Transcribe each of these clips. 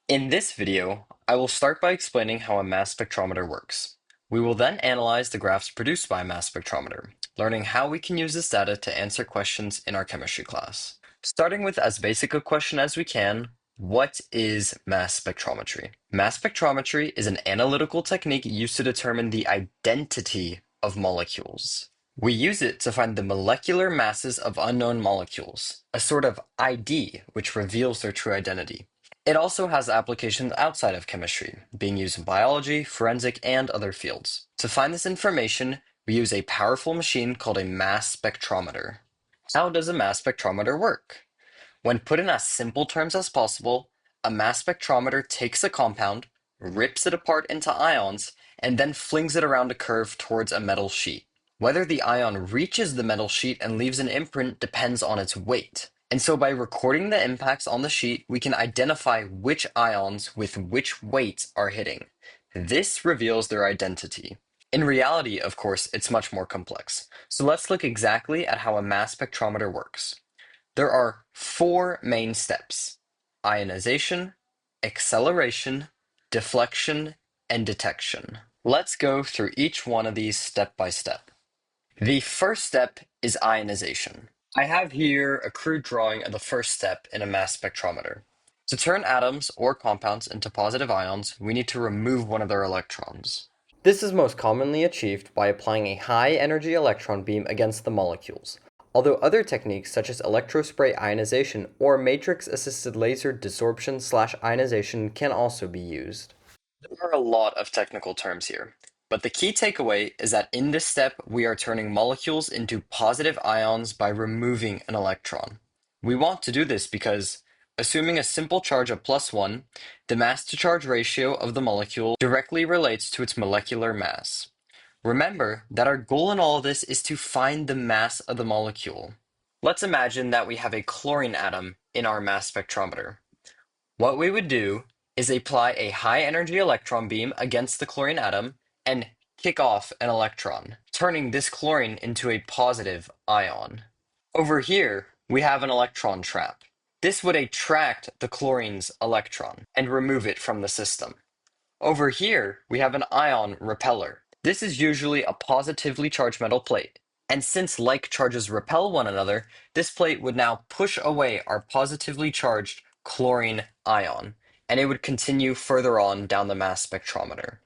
In this video, I will start by explaining how a mass spectrometer works. We will then analyze the graphs produced by a mass spectrometer, learning how we can use this data to answer questions in our chemistry class. Starting with as basic a question as we can, what is mass spectrometry? Mass spectrometry is an analytical technique used to determine the identity of molecules. We use it to find the molecular masses of unknown molecules, a sort of ID which reveals their true identity. It also has applications outside of chemistry, being used in biology, forensic, and other fields. To find this information, we use a powerful machine called a mass spectrometer. How does a mass spectrometer work? When put in as simple terms as possible, a mass spectrometer takes a compound, rips it apart into ions, and then flings it around a curve towards a metal sheet. Whether the ion reaches the metal sheet and leaves an imprint depends on its weight. And so by recording the impacts on the sheet, we can identify which ions with which weight are hitting. This reveals their identity. In reality, of course, it's much more complex. So let's look exactly at how a mass spectrometer works. There are four main steps: ionization, acceleration, deflection, and detection. Let's go through each one of these step by step. The first step is ionization. I have here a crude drawing of the first step in a mass spectrometer. To turn atoms or compounds into positive ions, we need to remove one of their electrons. This is most commonly achieved by applying a high-energy electron beam against the molecules, although other techniques such as electrospray ionization or matrix-assisted laser desorption/ionization can also be used. There are a lot of technical terms here, but the key takeaway is that in this step, we are turning molecules into positive ions by removing an electron. We want to do this because, assuming a simple charge of +1, the mass-to-charge ratio of the molecule directly relates to its molecular mass. Remember that our goal in all of this is to find the mass of the molecule. Let's imagine that we have a chlorine atom in our mass spectrometer. What we would do is apply a high-energy electron beam against the chlorine atom and kick off an electron, turning this chlorine into a positive ion. Over here, we have an electron trap. This would attract the chlorine's electron and remove it from the system. Over here, we have an ion repeller. This is usually a positively charged metal plate. And since like charges repel one another, this plate would now push away our positively charged chlorine ion, and it would continue further on down the mass spectrometer.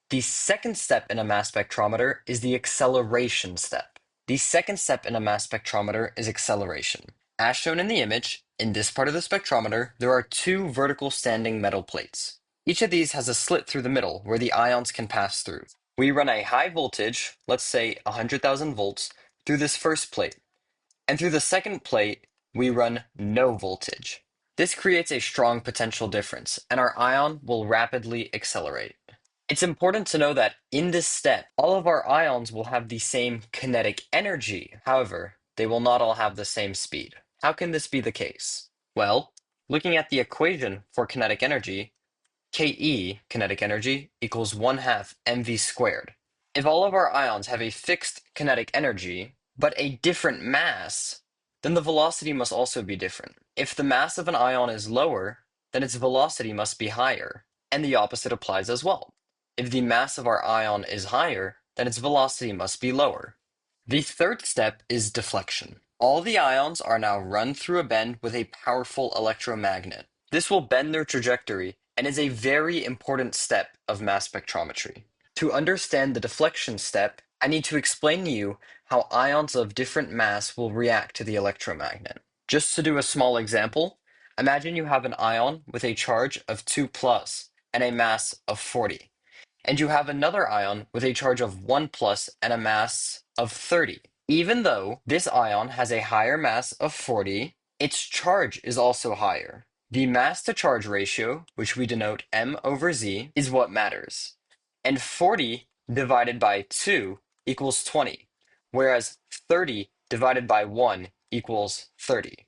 The second step in a mass spectrometer is the acceleration step. The second step in a mass spectrometer is acceleration. As shown in the image, in this part of the spectrometer, there are two vertical standing metal plates. Each of these has a slit through the middle where the ions can pass through. We run a high voltage, let's say 100,000 volts, through this first plate. And through the second plate, we run no voltage. This creates a strong potential difference, and our ion will rapidly accelerate. It's important to know that in this step, all of our ions will have the same kinetic energy. However, they will not all have the same speed. How can this be the case? Well, looking at the equation for kinetic energy, Ke, kinetic energy, equals 1/2 mv squared. If all of our ions have a fixed kinetic energy, but a different mass, then the velocity must also be different. If the mass of an ion is lower, then its velocity must be higher, and the opposite applies as well. If the mass of our ion is higher, then its velocity must be lower. The third step is deflection. All the ions are now run through a bend with a powerful electromagnet. This will bend their trajectory and is a very important step of mass spectrometry. To understand the deflection step, I need to explain to you how ions of different mass will react to the electromagnet. Just to do a small example, imagine you have an ion with a charge of 2 plus and a mass of 40. And you have another ion with a charge of 1 plus and a mass of 30. Even though this ion has a higher mass of 40, its charge is also higher. The mass to charge ratio, which we denote m over z, is what matters. And 40 divided by 2 equals 20, whereas 30 divided by 1 equals 30.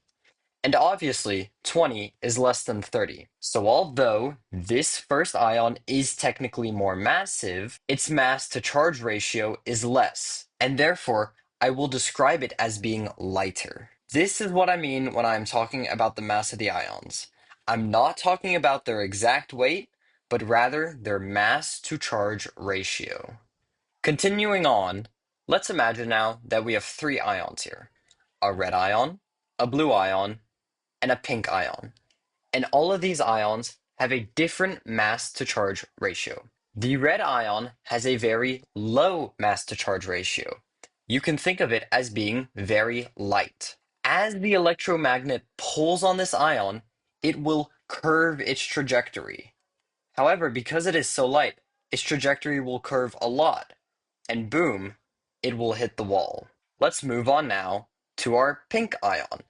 And obviously, 20 is less than 30. So although this first ion is technically more massive, its mass to charge ratio is less, and therefore I will describe it as being lighter. This is what I mean when I'm talking about the mass of the ions. I'm not talking about their exact weight, but rather their mass to charge ratio. Continuing on, let's imagine now that we have three ions here: a red ion, a blue ion, and a pink ion. And all of these ions have a different mass to charge ratio. The red ion has a very low mass to charge ratio. You can think of it as being very light. As the electromagnet pulls on this ion, it will curve its trajectory. However, because it is so light, its trajectory will curve a lot, and boom, it will hit the wall. Let's move on now to our pink ion.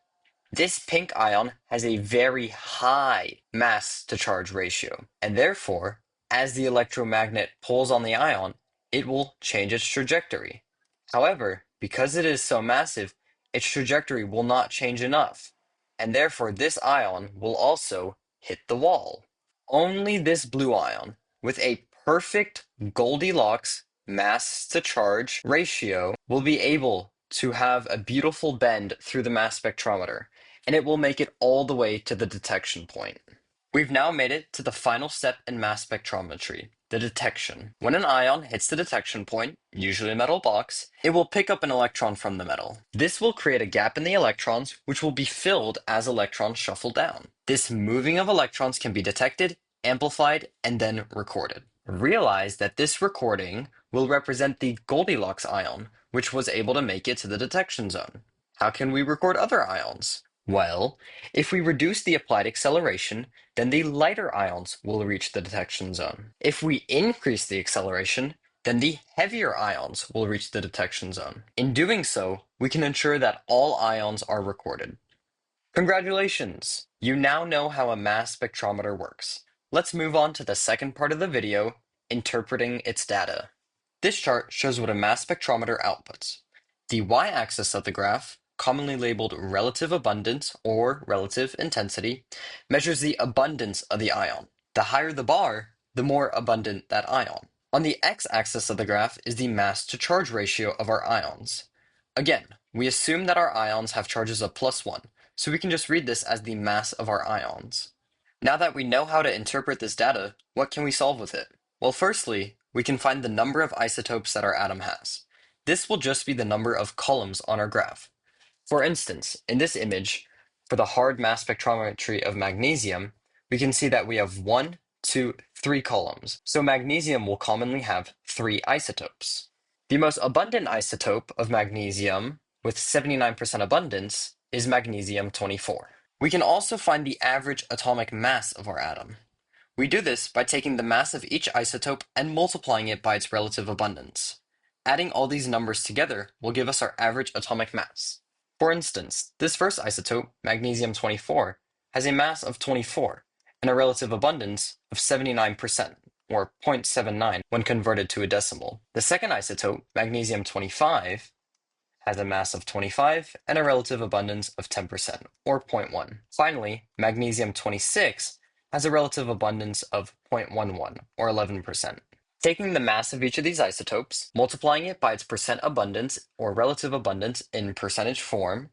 This pink ion has a very high mass to charge ratio, and therefore, as the electromagnet pulls on the ion, it will change its trajectory. However, because it is so massive, its trajectory will not change enough, and therefore this ion will also hit the wall. Only this blue ion, with a perfect Goldilocks mass to charge ratio, will be able to have a beautiful bend through the mass spectrometer, and it will make it all the way to the detection point. We've now made it to the final step in mass spectrometry, the detection. When an ion hits the detection point, usually a metal box, it will pick up an electron from the metal. This will create a gap in the electrons, which will be filled as electrons shuffle down. This moving of electrons can be detected, amplified, and then recorded. Realize that this recording will represent the Goldilocks ion, which was able to make it to the detection zone. How can we record other ions? Well, if we reduce the applied acceleration, then the lighter ions will reach the detection zone. If we increase the acceleration, then the heavier ions will reach the detection zone. In doing so, we can ensure that all ions are recorded. Congratulations! You now know how a mass spectrometer works. Let's move on to the second part of the video, interpreting its data. This chart shows what a mass spectrometer outputs. The y-axis of the graph, commonly labeled relative abundance or relative intensity, measures the abundance of the ion. The higher the bar, the more abundant that ion. On the x-axis of the graph is the mass to charge ratio of our ions. Again, we assume that our ions have charges of +1, so we can just read this as the mass of our ions. Now that we know how to interpret this data, what can we solve with it? Well, firstly, we can find the number of isotopes that our atom has. This will just be the number of columns on our graph. For instance, in this image, for the hard mass spectrometry of magnesium, we can see that we have 1, 2, 3 columns. So magnesium will commonly have 3 isotopes. The most abundant isotope of magnesium, with 79% abundance, is magnesium-24. We can also find the average atomic mass of our atom. We do this by taking the mass of each isotope and multiplying it by its relative abundance. Adding all these numbers together will give us our average atomic mass. For instance, this first isotope, magnesium-24, has a mass of 24 and a relative abundance of 79%, or 0.79 when converted to a decimal. The second isotope, magnesium-25, has a mass of 25 and a relative abundance of 10%, or 0.1. Finally, magnesium-26 has a relative abundance of 0.11, or 11%. Taking the mass of each of these isotopes, multiplying it by its percent abundance, or relative abundance in percentage form,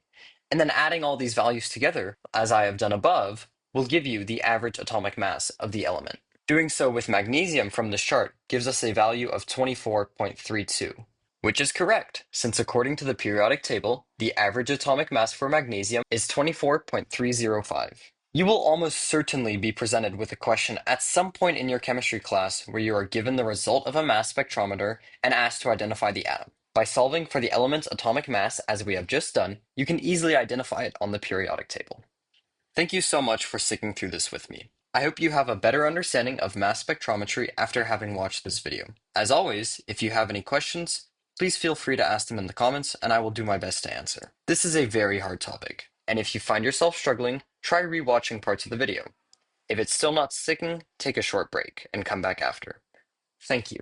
and then adding all these values together, as I have done above, will give you the average atomic mass of the element. Doing so with magnesium from this chart gives us a value of 24.32. Which is correct, since according to the periodic table, the average atomic mass for magnesium is 24.305. You will almost certainly be presented with a question at some point in your chemistry class where you are given the result of a mass spectrometer and asked to identify the atom. By solving for the element's atomic mass as we have just done, you can easily identify it on the periodic table. Thank you so much for sticking through this with me. I hope you have a better understanding of mass spectrometry after having watched this video. As always, if you have any questions, please feel free to ask them in the comments and I will do my best to answer. This is a very hard topic, and if you find yourself struggling, try rewatching parts of the video. If it's still not sticking, take a short break and come back after. Thank you.